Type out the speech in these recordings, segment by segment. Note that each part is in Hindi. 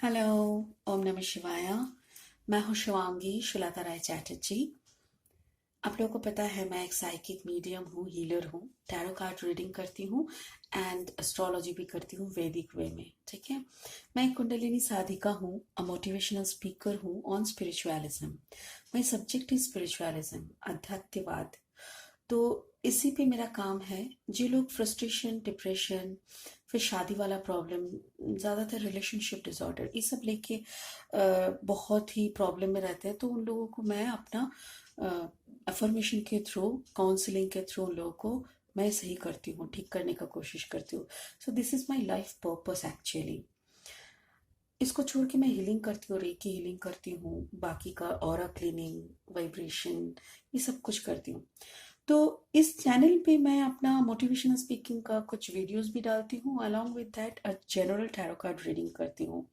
हेलो। ओम नमः शिवाय। मैं हूँ शिवांगी शुलाता राय चैटर्जी। आप लोगों को पता है मैं एक साइकिक मीडियम हूँ, हीलर हूँ, टैरो कार्ड रीडिंग करती हूँ एंड एस्ट्रोलॉजी भी करती हूँ वैदिक वे में। ठीक है। मैं एक कुंडलिनी साधिका हूँ, अ मोटिवेशनल स्पीकर हूँ on spiritualism. My subject is spiritualism, अध्यात्मवाद। तो इसी पे मेरा काम है। जो लोग फ्रस्ट्रेशन, डिप्रेशन, फिर शादी वाला प्रॉब्लम, ज़्यादातर रिलेशनशिप डिसऑर्डर, ये सब लेके बहुत ही प्रॉब्लम में रहते हैं, तो उन लोगों को मैं अपना अफर्मेशन के थ्रू, काउंसलिंग के थ्रू उन लोगों को मैं सही करती हूँ, ठीक करने का कोशिश करती हूँ। So this is my life purpose actually. इसको छोड़ के मैं हीलिंग करती हूँ, रेकी हीलिंग करती हूँ, बाकी का ऑरा क्लीनिंग, वाइब्रेशन, ये सब कुछ करती हूँ। तो इस चैनल पे मैं अपना मोटिवेशनल स्पीकिंग का कुछ वीडियोस भी डालती हूँ, along with that a general tarot card reading करती हूँ।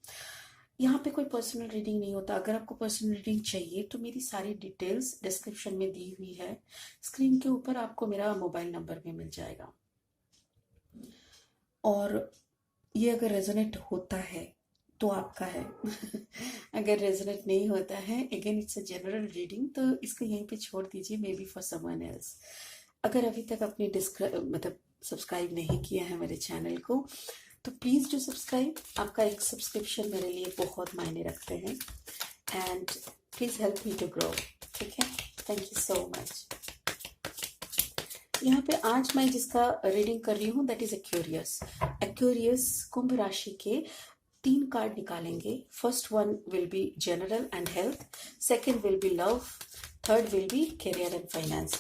यहाँ पे कोई पर्सनल रीडिंग नहीं होता। अगर आपको पर्सनल रीडिंग चाहिए तो मेरी सारी डिटेल्स डिस्क्रिप्शन में दी हुई है। स्क्रीन के ऊपर आपको मेरा मोबाइल नंबर भी मिल जाएगा। और ये अगर रेजोनेट होता है तो आपका है। अगर रेजोनेट नहीं होता है, again it's a general reading, तो इसको यहीं पे छोड़ दीजिए, may be for someone else. अगर अभी तक आपने मतलब सब्सक्राइब नहीं किया है मेरे चैनल को, तो प्लीज़ डू सब्सक्राइब। आपका एक सब्सक्रिप्शन मेरे लिए बहुत मायने रखते हैं and please help me to grow. ठीक है। Thank you so much. यहाँ पे आज मैं जिसका रीडिंग कर रही हूँ दैट इज एक्यूरियस। एक्यूरियस कुंभ राशि के 3 कार्ड निकालेंगे। First one will be general and health, second will be love, third will be career and finance.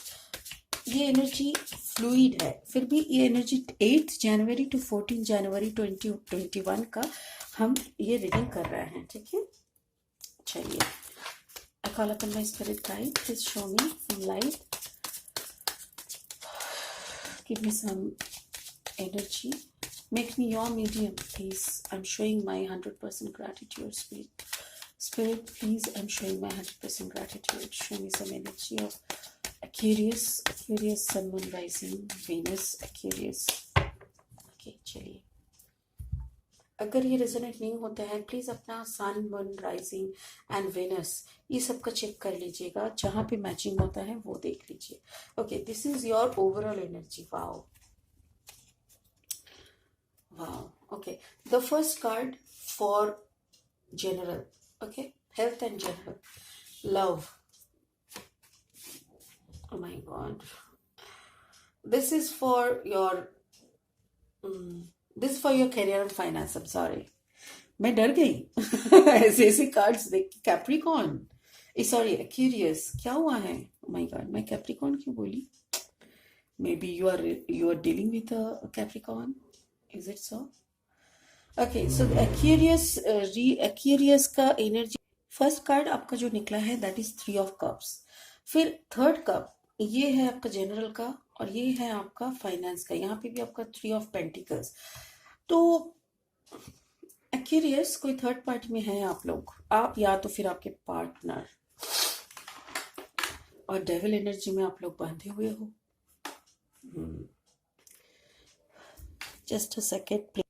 ये एनर्जी फ्लूइड है, फिर भी ये एनर्जी 8 जनवरी टू 14 जनवरी 2021 का हम ये रीडिंग कर रहे हैं। ठीक है। चलिए, I call upon my spirit guide, please show me some light, give me some energy, make me your medium, please. I'm showing my 100% gratitude, spirit, please. I'm showing my 100% gratitude. Show me some energy of Aquarius, sun, moon, rising, Venus, Aquarius. Okay, चलिए। अगर ये रेजोनेट नहीं होता है, प्लीज अपना सन, मून, राइजिंग एंड वेनस ये सब का चेक कर लीजिएगा। जहां पे मैचिंग होता है वो देख लीजिए। Okay, this is your overall energy. Wow wow. Okay, the first card for general. Okay, health and general. Love. O my God, this is for your this is for your career and finance. I am sorry, मैं डर गई। ऐसे ऐसे कार्ड्स देख के। कैप्रिकॉर्न, सॉरी एक्यूरियस, क्या हुआ है? माय गॉड, मैं कैप्रिकॉर्न क्यों बोली? Maybe you are dealing with a Capricorn, is it so? Okay, so Aquarius का एनर्जी। फर्स्ट कार्ड आपका जो निकला है दैट इज 3 ऑफ कप्स। फिर थर्ड कप, ये है आपका जनरल का और ये है आपका फाइनेंस का। यहाँ पे भी आपका 3 ऑफ पेंटिकल्स। तो एक्यूरियस, कोई थर्ड पार्टी में है आप लोग, आप या तो फिर आपके पार्टनर, और डेविल एनर्जी में आप लोग बंधे हुए हो। जस्ट अ सेकेंड,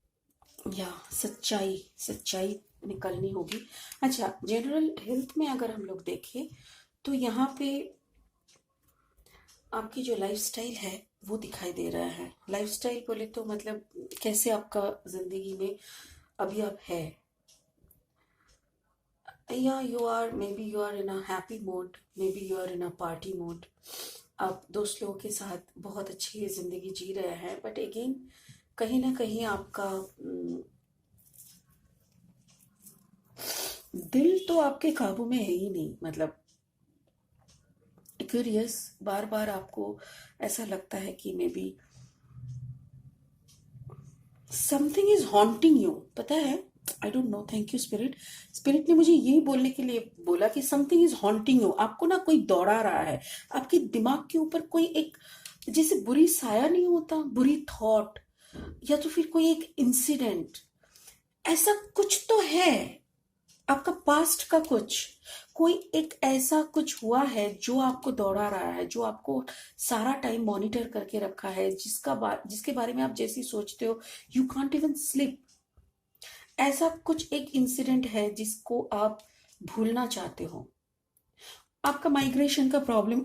या सच्चाई सच्चाई निकलनी होगी। अच्छा, जनरल हेल्थ में अगर हम लोग देखें तो यहाँ पे आपकी जो लाइफस्टाइल है वो दिखाई दे रहा है। लाइफस्टाइल बोले तो मतलब कैसे आपका जिंदगी में अभी आप है, या you are in a happy mood, maybe you are in a party mood। आप दोस्त लोगों के साथ बहुत अच्छी जिंदगी जी रहे हैं, बट अगेन कहीं ना कहीं आपका दिल तो आपके काबू में है ही नहीं। मतलब क्यूरियस, बार बार आपको ऐसा लगता है कि may be something is haunting you. पता है, I don't know, thank you spirit. Spirit ने मुझे यही बोलने के लिए बोला कि समथिंग इज हॉन्टिंग यू। आपको ना कोई दौड़ा रहा है, आपके दिमाग के ऊपर कोई एक जैसे बुरी साया नहीं होता, बुरी थॉट, या तो फिर कोई एक इंसिडेंट, ऐसा कुछ तो है। आपका पास्ट का कुछ, कोई एक ऐसा कुछ हुआ है जो आपको दौड़ा रहा है, जो आपको सारा टाइम मॉनिटर करके रखा है, जिसके बारे में आप जैसे ही सोचते हो यू कांट इवन स्लिप। ऐसा कुछ एक इंसिडेंट है जिसको आप भूलना चाहते हो। आपका माइग्रेशन का प्रॉब्लम,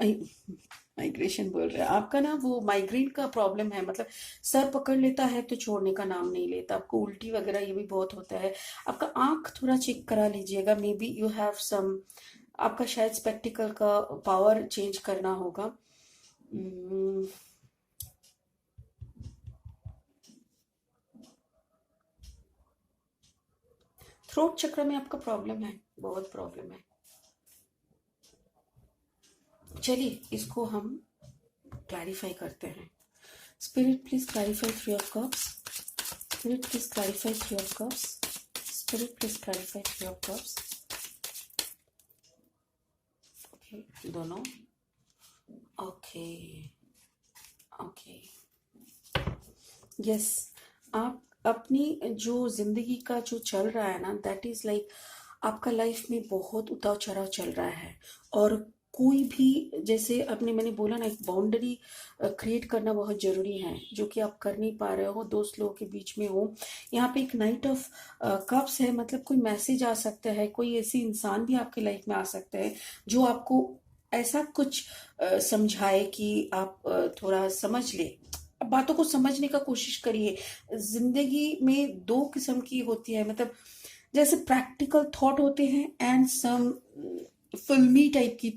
माइग्रेशन बोल रहे हैं, आपका ना वो माइग्रेन का प्रॉब्लम है, मतलब सर पकड़ लेता है तो छोड़ने का नाम नहीं लेता, आपको उल्टी वगैरह ये भी बहुत होता है। आपका आंख थोड़ा चेक करा लीजिएगा, maybe you have some, आपका शायद स्पेक्टिकल का पावर चेंज करना होगा। थ्रोट चक्र में आपका प्रॉब्लम है, बहुत प्रॉब्लम है। चलिए इसको हम क्लैरिफाई करते हैं। Spirit please clarify three of cups, spirit please clarify three of cups, spirit please clarify three of cups. Okay, दोनों। Okay okay, yes. आप अपनी जो जिंदगी का जो चल रहा है ना, दैट इज लाइक आपका लाइफ में बहुत उतार चढ़ाव चल रहा है। और कोई भी, जैसे अपने मैंने बोला ना, एक बाउंड्री क्रिएट करना बहुत जरूरी है, जो कि आप कर नहीं पा रहे हो, दोस्त लोगों के बीच में हो। यहाँ पे एक नाइट ऑफ कप्स है, मतलब कोई मैसेज आ सकता है, कोई ऐसी इंसान भी आपके लाइफ में आ सकता है जो आपको ऐसा कुछ समझाए कि आप थोड़ा समझ ले। बातों को समझने का कोशिश करिए। जिंदगी में दो किस्म की होती है, मतलब जैसे प्रैक्टिकल थॉट होते हैं एंड सम फिल्मी टाइप की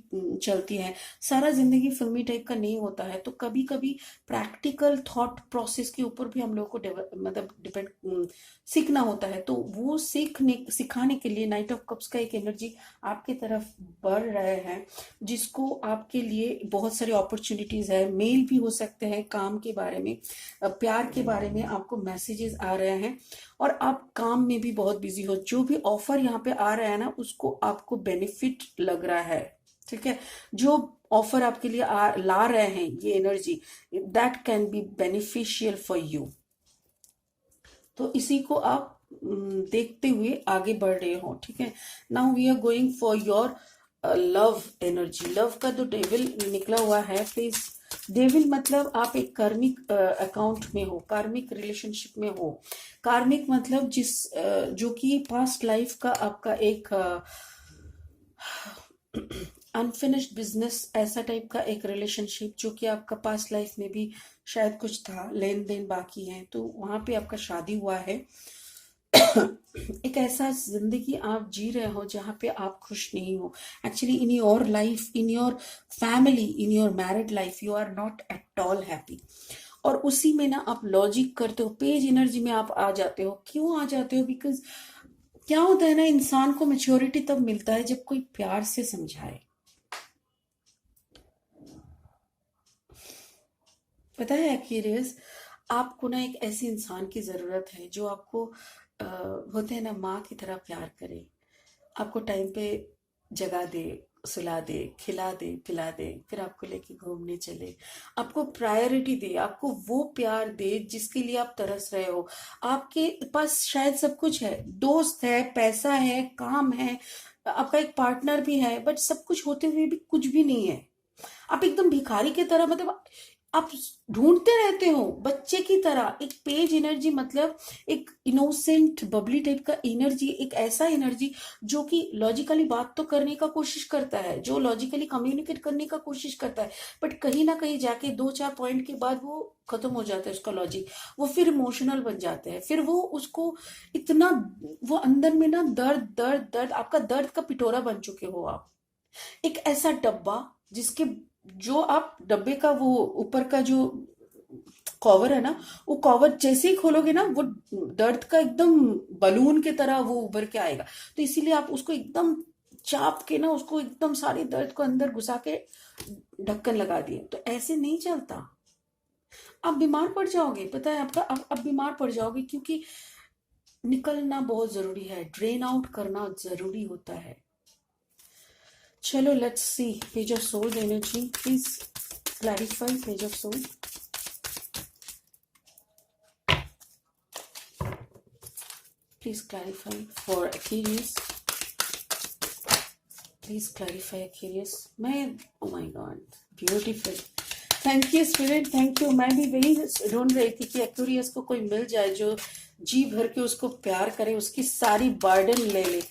चलती है। सारा जिंदगी फिल्मी टाइप का नहीं होता है, तो कभी कभी प्रैक्टिकल थॉट प्रोसेस के ऊपर भी हम लोग को मतलब डिपेंड सीखना होता है। तो वो सिखाने के लिए नाइट ऑफ कप्स का एक एनर्जी आपके तरफ बढ़ रहे हैं, जिसको आपके लिए बहुत सारी अपॉर्चुनिटीज है। मेल भी हो सकते हैं काम के बारे में, प्यार के बारे में आपको मैसेजेस आ रहे हैं, और आप काम में भी बहुत बिजी हो। जो भी ऑफर यहाँ पे आ रहा है ना, उसको आपको बेनिफिट लग रहा है, ठीक है। जो ऑफर आपके लिए ला रहे हैं ये energy, that can be beneficial for you. तो इसी को आप देखते हुए आगे बढ़ रहे हो, ठीक है। Now we are going for your love energy. Love का जो डेविल निकला हुआ है, प्लीज। डेविल मतलब आप एक कार्मिक अकाउंट में हो, कार्मिक रिलेशनशिप में हो। कार्मिक मतलब जो कि पास्ट लाइफ का आपका एक अनफिनिश्ड बिजनेस, ऐसा टाइप का एक रिलेशनशिप, जो कि आपका पास्ट लाइफ में भी शायद कुछ था, लेन देन बाकी है, तो वहां पे आपका शादी हुआ है। एक ऐसा जिंदगी आप जी रहे हो जहाँ पे आप खुश नहीं हो। Actually in your life, in your family, in your married life, you are not at all happy. और उसी में ना आप लॉजिक करते हो, पेज एनर्जी में आप आ जाते हो। क्यों आ जाते हो? बिकॉज क्या होता है ना, इंसान को मेच्योरिटी तब मिलता है जब कोई प्यार से समझाए। पता है एक्यूरियस, आपको ना एक ऐसे इंसान की जरूरत है जो आपको होते हैं ना, माँ की तरह प्यार करे, आपको टाइम पे जगा दे, सुला दे, खिला दे, पिला दे, फिर आपको लेके घूमने चले, आपको प्रायोरिटी दे, आपको वो प्यार दे जिसके लिए आप तरस रहे हो। आपके पास शायद सब कुछ है, दोस्त है, पैसा है, काम है, आपका एक पार्टनर भी है, बट सब कुछ होते हुए भी कुछ भी नहीं है। आप एकदम भिखारी की तरह, मतलब आप ढूंढते रहते हो बच्चे की तरह। एक पेज एनर्जी मतलब एक इनोसेंट बबली टाइप का एनर्जी, एक ऐसा एनर्जी जो कि लॉजिकली बात तो करने का कोशिश करता है, जो लॉजिकली कम्युनिकेट करने का कोशिश करता है, बट कहीं ना कहीं जाके दो चार पॉइंट के बाद वो खत्म हो जाता है उसका लॉजिक। वो फिर इमोशनल बन जाते हैं, फिर वो उसको इतना, वो अंदर में ना दर्द दर्द दर्द, आपका दर्द का पिटोरा बन चुके हो आप। एक ऐसा डब्बा जिसके, जो आप डब्बे का वो ऊपर का जो कवर है ना, वो कवर जैसे ही खोलोगे ना, वो दर्द का एकदम बलून की तरह वो उभर के आएगा। तो इसीलिए आप उसको एकदम चाप के ना, उसको एकदम सारे दर्द को अंदर घुसा के ढक्कन लगा दिए। तो ऐसे नहीं चलता, आप बीमार पड़ जाओगे। पता है आपका, अब बीमार पड़ जाओगे, क्योंकि निकलना बहुत जरूरी है, ड्रेन आउट करना जरूरी होता है। चलो let's see page of soul energy, please clarify page of soul. Please clarify for Aquarius, please clarify Aquarius. मैं, oh my God, beautiful, thank you spirit, thank you. मैं भी वही ढूंढ रही थी कि एक्यूरियस को कोई मिल जाए जो जी भर के उसको प्यार करें, उसकी सारी बर्डन ले ले।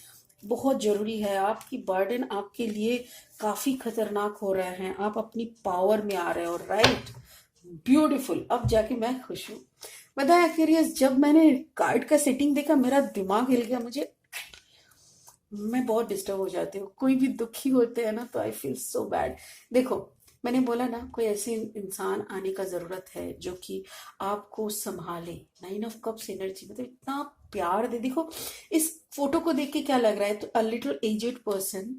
बहुत जरूरी है। आपकी बर्डन आपके लिए काफी खतरनाक हो रहे हैं, आप अपनी पावर में आ रहे हो, राइट। ब्यूटीफुल। अब जाके मैं खुश हूँ। बताया क्यूरियस, जब मैंने कार्ड का सेटिंग देखा मेरा दिमाग हिल गया। मुझे, मैं बहुत डिस्टर्ब हो जाती हूँ, कोई भी दुखी होते हैं ना तो आई फील सो बैड। देखो, मैंने बोला ना, कोई ऐसे इंसान आने का जरूरत है जो कि आपको संभाले। 9 ऑफ कप्स एनर्जी मतलब इतना प्यार दे। देखो, इस फोटो को देख के क्या लग रहा है, तो अ लिटिल एजेड पर्सन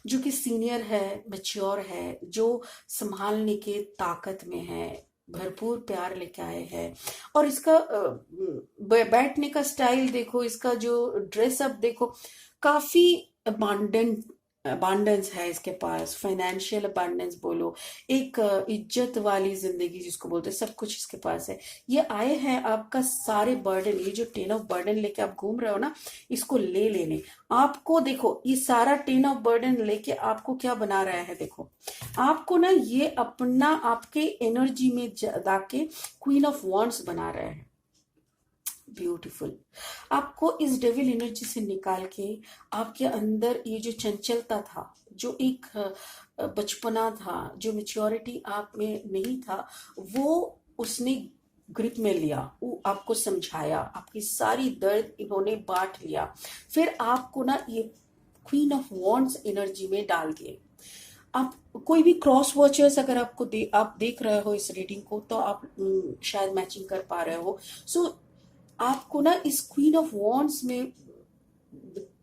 जो कि सीनियर है, मैच्योर है, जो संभालने के ताकत में है, भरपूर प्यार लेके आए हैं। और इसका बैठने का स्टाइल देखो, इसका जो ड्रेसअप देखो, काफी अबांडेंट अबांडेंस है इसके पास, फाइनेंशियल अबांडेंस बोलो, एक इज्जत वाली जिंदगी जिसको बोलते हैं, सब कुछ इसके पास है। ये आए हैं आपका सारे बर्डन, ये जो 10 ऑफ बर्डन लेके आप घूम रहे हो ना, इसको ले लेने। आपको देखो, ये सारा 10 ऑफ बर्डन लेके आपको क्या बना रहा है, देखो आपको ना ये अपना आपके एनर्जी में जाके क्वीन ऑफ वॉन्ड्स बना रहा है। ब्यूटीफुल। आपको इस डेविल एनर्जी से निकाल के आपके अंदर ये जो चंचलता था, जो एक बचपना था, जो मेच्योरिटी आप में नहीं था, वो उसने ग्रिप में लिया, वो आपको समझाया, आपकी सारी दर्द इन्होंने बांट लिया। फिर आपको ना ये क्वीन ऑफ वॉन्ड्स एनर्जी में डाल दिए। आप कोई भी क्रॉस वॉचर्स अगर आप देख रहे हो इस रीडिंग को, तो आप शायद मैचिंग कर पा रहे हो। सो आपको ना इस क्वीन ऑफ वॉन्ड्स में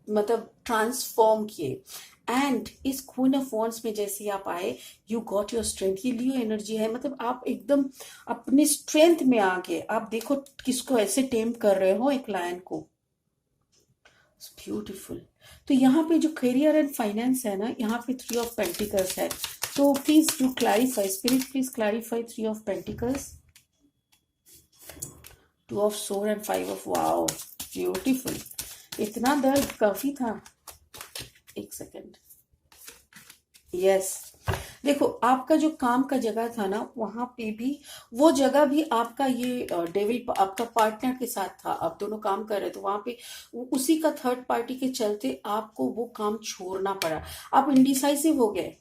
मतलब ट्रांसफॉर्म किए। एंड इस क्वीन ऑफ वॉन्ड्स में जैसे आप आए, यू गॉट योर स्ट्रेंथ। ये लियो एनर्जी है, मतलब आप एकदम अपने स्ट्रेंथ में आ गए। आप देखो किसको ऐसे टेम कर रहे हो, एक लायन को। ब्यूटीफुल। तो यहाँ पे जो करियर एंड फाइनेंस है ना, यहाँ पे 3 ऑफ पेंटिकल्स है। तो please do clarify, spirit please clarify 3 of pentacles, 2 of sword and 5 of, wow beautiful. इतना दर्द काफी था। एक सेकेंड। यस, देखो आपका जो काम का जगह था ना, वहां पे भी, वो जगह भी आपका ये डेविल आपका पार्टनर के साथ था। आप दोनों काम कर रहे थे वहां पे, उसी का थर्ड पार्टी के चलते आपको वो काम छोड़ना पड़ा। आप इंडिसाइसिव हो गए।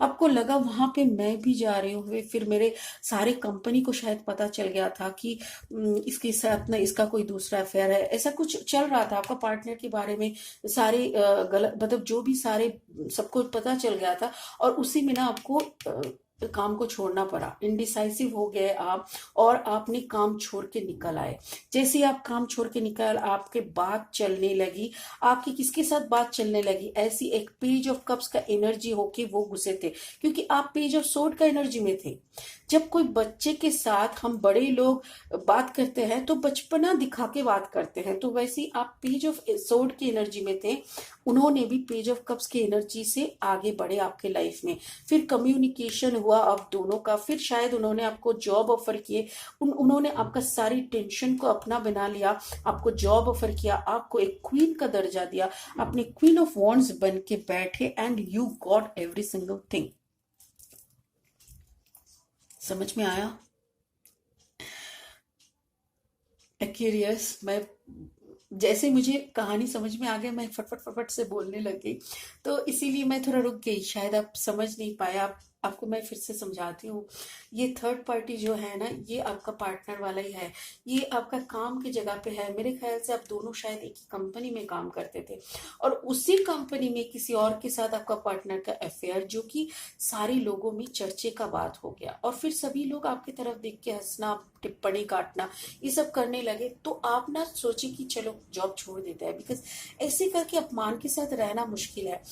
आपको लगा वहां पे मैं भी जा रही हूँ, फिर मेरे सारे कंपनी को शायद पता चल गया था कि इसके साथ ना इसका कोई दूसरा अफेयर है, ऐसा कुछ चल रहा था आपका पार्टनर के बारे में। सारे गलत, मतलब जो भी सारे, सबको पता चल गया था। और उसी में ना आपको काम को छोड़ना पड़ा। इंडिसाइसिव हो गए आप, और आपने काम छोड़ के निकल आए। जैसे ही आप काम छोड़ के निकल, आपके बात चलने लगी। आपकी किसके साथ बात चलने लगी, ऐसी एक पेज ऑफ कप्स का एनर्जी होके वो घुसे थे, क्योंकि आप पेज ऑफ सोर्ड का एनर्जी में थे। जब कोई बच्चे के साथ हम बड़े लोग बात करते हैं तो बचपना दिखा के बात करते हैं, तो वैसे ही आप पेज ऑफ सोर्ड की एनर्जी में थे। उन्होंने भी पेज ऑफ कप्स की एनर्जी से आगे बढ़े आपके लाइफ में। फिर कम्युनिकेशन हुआ आप दोनों का, फिर शायद उन्होंने आपको जॉब ऑफर किए। उन्होंने आपका सारी टेंशन को अपना बना लिया, आपको जॉब ऑफर किया, आपको एक क्वीन का दर्जा दिया, अपने क्वीन ऑफ वॉन्ड्स बन के बैठे, and you got every single thing. समझ में आया? एक्यूरियस, मैं जैसे मुझे कहानी समझ में आ गई, मैं फटफट फटफट से बोलने लग गई, तो इसीलिए मैं थोड़ा रुक गई। शायद आप समझ नहीं पाया। आपको मैं फिर से समझाती हूँ। ये थर्ड पार्टी जो है ना, ये आपका पार्टनर वाला ही है। ये आपका काम की जगह पे है। मेरे ख्याल से आप दोनों शायद एक ही कंपनी में काम करते थे, और उसी कंपनी में किसी और के साथ आपका पार्टनर का अफेयर, जो कि सारे लोगों में चर्चे का बात हो गया। और फिर सभी लोग आपकी तरफ देख के हंसना, टिप्पणी काटना, ये सब करने लगे। तो आप ना सोचे कि चलो जॉब छोड़ देते हैं, बिकॉज ऐसे करके अपमान के साथ रहना मुश्किल है।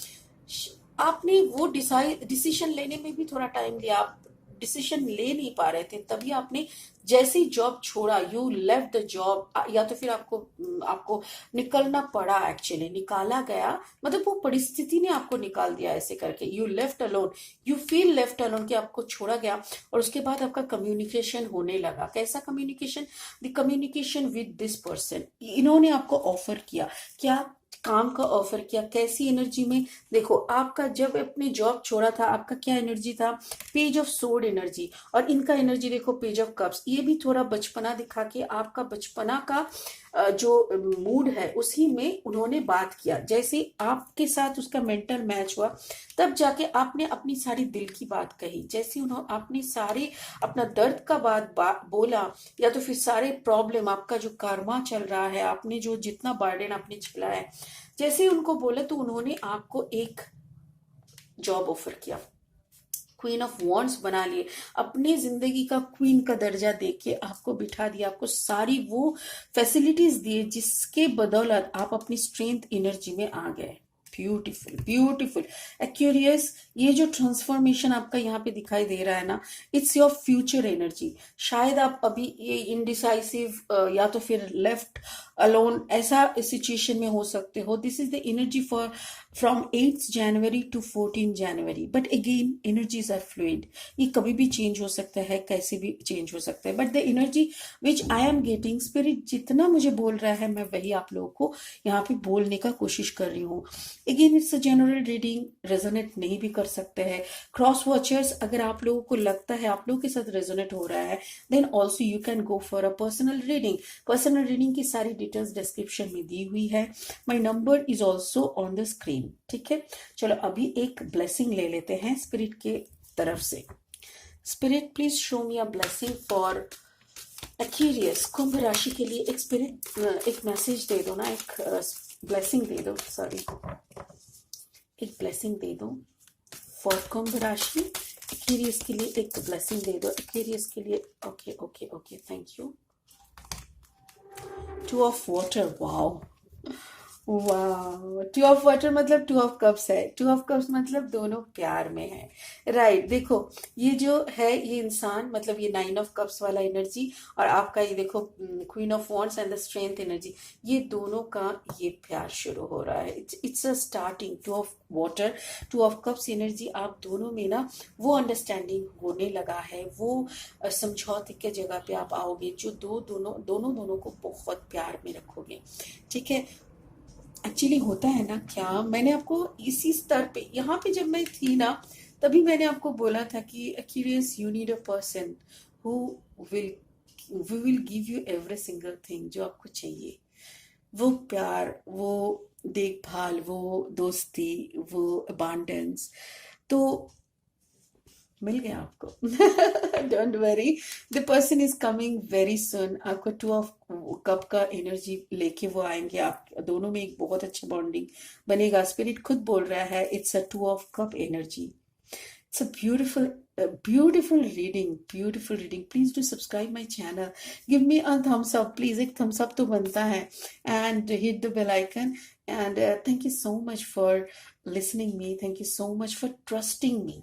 आपने वो डिसीजन लेने में भी थोड़ा टाइम लिया, आप डिसीजन ले नहीं पा रहे थे, तभी आपने जैसे ही जॉब छोड़ा, यू लेफ्ट द जॉब, या तो फिर आपको आपको निकलना पड़ा। एक्चुअली निकाला गया, मतलब वो परिस्थिति ने आपको निकाल दिया। ऐसे करके you left alone, you feel left alone, कि आपको छोड़ा गया। और उसके बाद आपका कम्युनिकेशन होने लगा। कैसा communication? The communication with this person. इन्होंने आपको ऑफर किया, क्या काम का ऑफर किया। कैसी एनर्जी में? देखो, आपका जब अपने जॉब छोड़ा था, आपका क्या एनर्जी था? Page of sword energy. और इनका एनर्जी देखो, पेज ऑफ कप्स। ये भी थोड़ा बचपना दिखा के आपका बचपना का जो मूड है उसी में उन्होंने बात किया, जैसे आपके साथ उसका मेंटल मैच हुआ, तब जाके आपने अपनी सारी दिल की बात कही, जैसे उन्होंने आपने सारे अपना दर्द का बोला, या तो फिर सारे प्रॉब्लम, आपका जो कर्मा चल रहा है, आपने जो जितना बर्डन आपने झेला है, जैसे ही उनको बोला तो उन्होंने आपको एक जॉब ऑफर किया, क्वीन ऑफ वॉन्ड्स बना लिए, अपने जिंदगी का क्वीन का दर्जा देके आपको बिठा दिया, आपको सारी वो फैसिलिटीज दिए जिसके बदौलत आप अपनी स्ट्रेंथ एनर्जी में आ गए। ब्यूटीफुल ब्यूटीफुल एक्यूरियस, ये जो ट्रांसफॉर्मेशन आपका यहाँ पे दिखाई दे रहा है ना, इट्स योर फ्यूचर एनर्जी। शायद आप अभी ये इनडिसाइसिव या तो फिर लेफ्ट अलोन ऐसा सिचुएशन में हो सकते हो। This is the energy for from 8 January to 14 January, but again energies are fluid, ये कभी भी चेंज हो सकता है, कैसे भी चेंज हो सकता है, but the energy which I am getting, spirit जितना मुझे बोल रहा है मैं वही आप लोगों को यहाँ पे बोलने का कोशिश कर रही हूँ। Again it's a general reading, resonate नहीं भी कर सकते हैं। क्रॉस वॉचर्स, अगर आप लोगों को लगता है आप लोगों के साथ रेजोनेट हो रहा है, then also you can go for a personal reading. Personal reading की सारी डिटेल्स डिस्क्रिप्शन में दी हुई है। My number is also on the screen. ठीक है, चलो अभी एक ब्लेसिंग ले लेते हैं स्पिरिट के तरफ से। Spirit please show me a blessing for Aquarius, कुंभ राशि के लिए एक स्पिरिट एक मैसेज दे दो ना, एक ब्लेसिंग दे दो, सॉरी एक ब्लेसिंग दे दो फॉर कुंभ राशि। एक्यूरियस के लिए एक ब्लेसिंग दे दो, एक्यूरियस के लिए। Okay okay okay, thank you. 2 of water, wow वाह, 2 ऑफ वाटर मतलब 2 ऑफ कप्स है। 2 ऑफ कप्स मतलब दोनों प्यार में है, राइट। देखो ये जो है ये इंसान, मतलब ये 9 ऑफ कप्स वाला एनर्जी और आपका ये देखो queen of wands and the strength energy, ये दोनों का ये प्यार शुरू हो रहा है। It's a starting. 2 of water, 2 of cups energy, आप दोनों में ना वो अंडरस्टैंडिंग होने लगा है, वो समझौते के जगह पे आप आओगे, जो दोनों को बहुत प्यार में रखोगे। ठीक है, एक्चुअली होता है ना क्या, मैंने आपको इसी स्तर पे यहाँ पे जब मैं थी ना, तभी मैंने आपको बोला था कि a curious you need a person who will we will give you every single thing जो आपको चाहिए, वो प्यार, वो देखभाल, वो दोस्ती, वो अबांडेंस, तो मिल गया आपको। Don't worry, the person is coming very soon. आपको 2 ऑफ कप का एनर्जी लेके वो आएंगे, आप दोनों में एक बहुत अच्छा बॉन्डिंग बनेगा। स्पिरिट खुद बोल रहा है it's a 2 of cup energy. It's a beautiful reading, beautiful reading. Please do subscribe my channel, give me a thumbs up please, एक thumbs up तो बनता है, and hit the bell icon, and thank you so much for listening me, thank you so much for trusting me.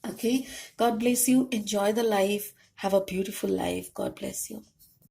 Okay, God bless you, enjoy the life, have a beautiful life, God bless you.